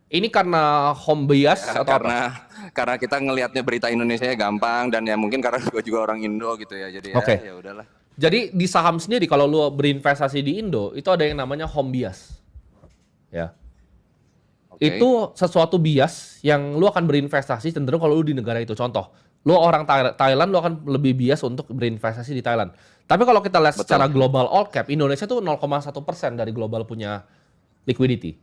Ini karena home bias Ya, atau apa? karena kita ngelihatnya berita Indonesia gampang dan ya mungkin karena gue juga orang Indo gitu ya. Jadi Oke. ya udahlah. Jadi di saham sendiri kalau lu berinvestasi di Indo itu ada yang namanya home bias. Ya. Oke. Itu sesuatu bias yang lu akan berinvestasi cenderung kalau lu di negara itu. Contoh, lu orang Thailand, lu akan lebih bias untuk berinvestasi di Thailand. Tapi kalau kita lihat secara Betul. global all cap, Indonesia tuh 0,1% dari global punya liquidity.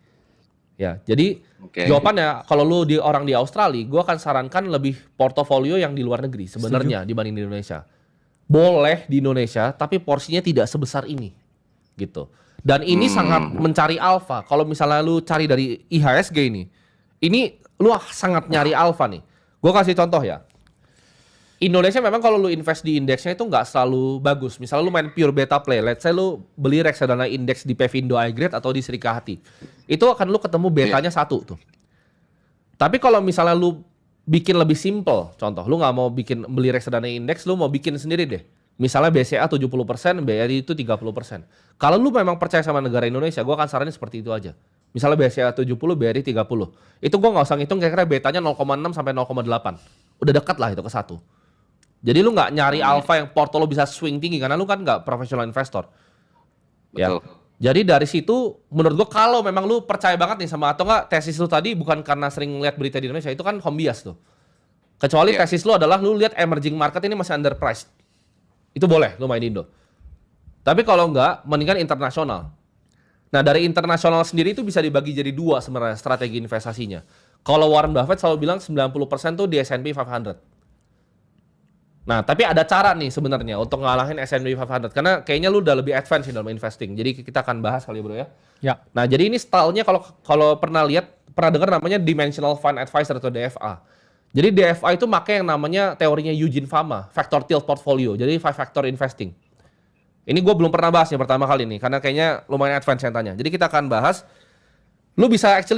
Ya, jadi Oke. jawabannya kalau lu orang di Australia, gua akan sarankan lebih portofolio yang di luar negeri Setuju. sebenarnya dibanding di Indonesia. Boleh di Indonesia, tapi porsinya tidak sebesar ini, gitu. Dan ini sangat mencari alfa. Kalau misalnya lu cari dari IHSG ini lu sangat nyari alfa nih. Gue kasih contoh ya. Indonesia memang kalau lu invest di indeksnya itu nggak selalu bagus. Misalnya lu main pure beta play, let's say lu beli reksadana indeks di Pevindo iGrade atau di Serikahati. Itu akan lu ketemu betanya satu tuh. Tapi kalau misalnya lu bikin lebih simple, contoh lu nggak mau beli reksadana indeks, lu mau bikin sendiri deh. Misalnya BCA 70%, BRI itu 30%. Kalau lu memang percaya sama negara Indonesia, gua akan saranin seperti itu aja. Misalnya BCA 70, BRI 30. Itu gua nggak usah ngitung kira-kira betanya 0,6 sampai 0,8. Udah dekat lah itu ke satu. Jadi lu nggak nyari alpha yang porto lu bisa swing tinggi karena lu kan nggak professional investor. Ya. Betul. Jadi dari situ menurut gua kalau memang lu percaya banget nih sama atau enggak tesis lu tadi bukan karena sering lihat berita di Indonesia, itu kan home bias tuh. Kecuali tesis lu adalah lu lihat emerging market ini masih underpriced. Itu boleh lu main Indo. Tapi kalau enggak, mendingan internasional. Nah, dari internasional sendiri itu bisa dibagi jadi dua sebenarnya strategi investasinya. Kalau Warren Buffett selalu bilang 90% tuh di S&P 500. Nah, tapi ada cara nih sebenarnya untuk ngalahin S&P 500 karena kayaknya lu udah lebih advance dalam investing. Jadi kita akan bahas kali bro ya. Ya. Nah, jadi ini stylenya kalau pernah dengar namanya Dimensional Fund Advisor atau DFA. Jadi DFA itu pakai yang namanya teorinya Eugene Fama, Factor Tilt Portfolio. Jadi 5 factor investing. Ini gue belum pernah bahas yang pertama kali nih karena kayaknya lumayan advance yang tanya. Jadi kita akan bahas lu bisa actually